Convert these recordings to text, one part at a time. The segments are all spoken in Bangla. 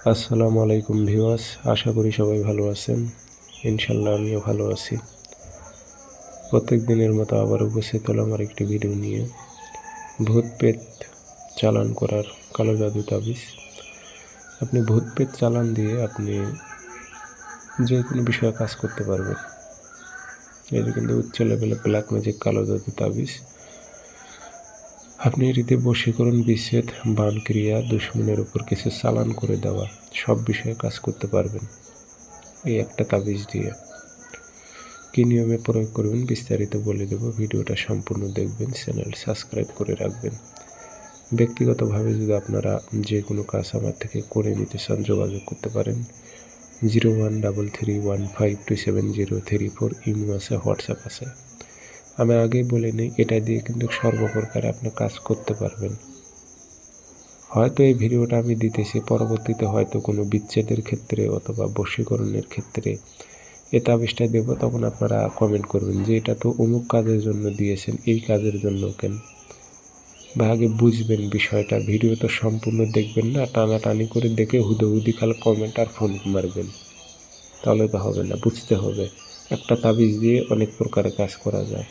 আসসালামু আলাইকুম ভিউয়ার্স, আশা করি সবাই ভালো আছেন। ইনশাল্লাহ আমিও ভালো আছি। প্রত্যেক দিনের মতো আবার উপস্থিত হলাম আর একটি ভিডিও নিয়ে। ভূত পেত চালান করার কালো জাদু তাবিজ। আপনি ভূত পেত চালান দিয়ে আপনি যে কোনো বিষয়ে কাজ করতে পারবেন। এটা কিন্তু উচ্চ লেভেলে ব্ল্যাক ম্যাজিক কালো জাদু তাবিজ। আপনি এটিতে বশীকরণ, বিচ্ছেদ, বান ক্রিয়া, দুশ্মনের উপর কিছু চালান করে দেওয়া সব বিষয়ে কাজ করতে পারবেন এই একটা তাবিজ দিয়ে। কী নিয়মে প্রয়োগ করবেন বিস্তারিত বলে দেব। ভিডিওটা সম্পূর্ণ দেখবেন, চ্যানেল সাবস্ক্রাইব করে রাখবেন। ব্যক্তিগতভাবে যদি আপনারা যে কোনো কাজ আমার থেকে করে নিতে চান যোগাযোগ করতে পারেন। 0133152703 ইমো আছে, হোয়াটসঅ্যাপ আছে। আমি আগেই বলে নিই, এটা দিয়ে কিন্তু সর্বপ্রকারে আপনি কাজ করতে পারবেন। হয়তো এই ভিডিওটা আমি দিতেছি, পরবর্তীতে হয়তো কোনো বিচ্ছেদের ক্ষেত্রে অথবা বশীকরণের ক্ষেত্রে এই তাবিজটা দেবো, তখন আপনারা কমেন্ট করবেন যে এটা তো অমুক কাজের জন্য দিয়েছেন, এই কাজের জন্য কেন। বা আগে বুঝবেন বিষয়টা, ভিডিও তো সম্পূর্ণ দেখবেন না, টানাটানি করে দেখে হুদোহুদি খালি কমেন্ট আর ফোন মারবেন, তাহলে তো হবে না। বুঝতে হবে একটা তাবিজ দিয়ে অনেক প্রকারে কাজ করা যায়।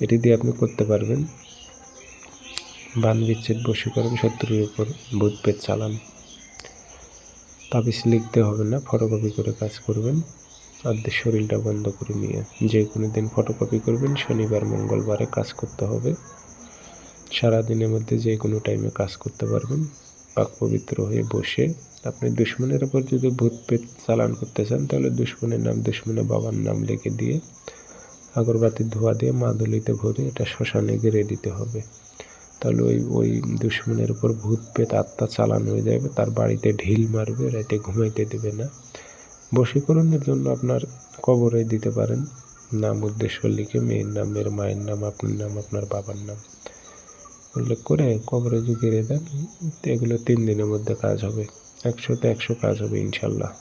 এটি দিয়ে আপনি করতে পারবেন বান, বিচ্ছেদ, বশীকরণ, শত্রুর উপর ভূত পেত চালান। তাবিজ লিখতে হবে না, ফটোকপি করে কাজ করবেন। আর শরীরটা বন্ধ করে নিয়ে যে কোনো দিন ফটোকপি করবেন। শনিবার মঙ্গলবারে কাজ করতে হবে। সারাদিনের মধ্যে যে কোনো টাইমে কাজ করতে পারবেন। পাক পবিত্র হয়ে বসে আপনি দুশ্মনের ওপর যদি ভূত পেত চালান করতে চান, তাহলে দুশ্মনের নাম, দুশ্মনের বাবার নাম লিখে দিয়ে আগরবাতির ধোয়া দিয়ে মাদুলিতে ভরে এটা শ্মশানে গেড়ে দিতে হবে। তাহলে ওই দুশ্মনের উপর ভূত পেত আত্মা চালান হয়ে যাবে, তার বাড়িতে ঢিল মারবে, রাতে ঘুমাইতে দেবে না। বশীকরণের জন্য আপনার কবরে দিতে পারেন, নাম উদ্দেশ্য লিখে মেয়ের নাম, মেয়ের মায়ের নাম, আপনার নাম, আপনার বাবার নাম উল্লেখ করে কবরে যদি গেড়ে দেন, এগুলো 3 দিনের মধ্যে কাজ হবে। 100তে 100 কাজ হবে ইনশাল্লাহ।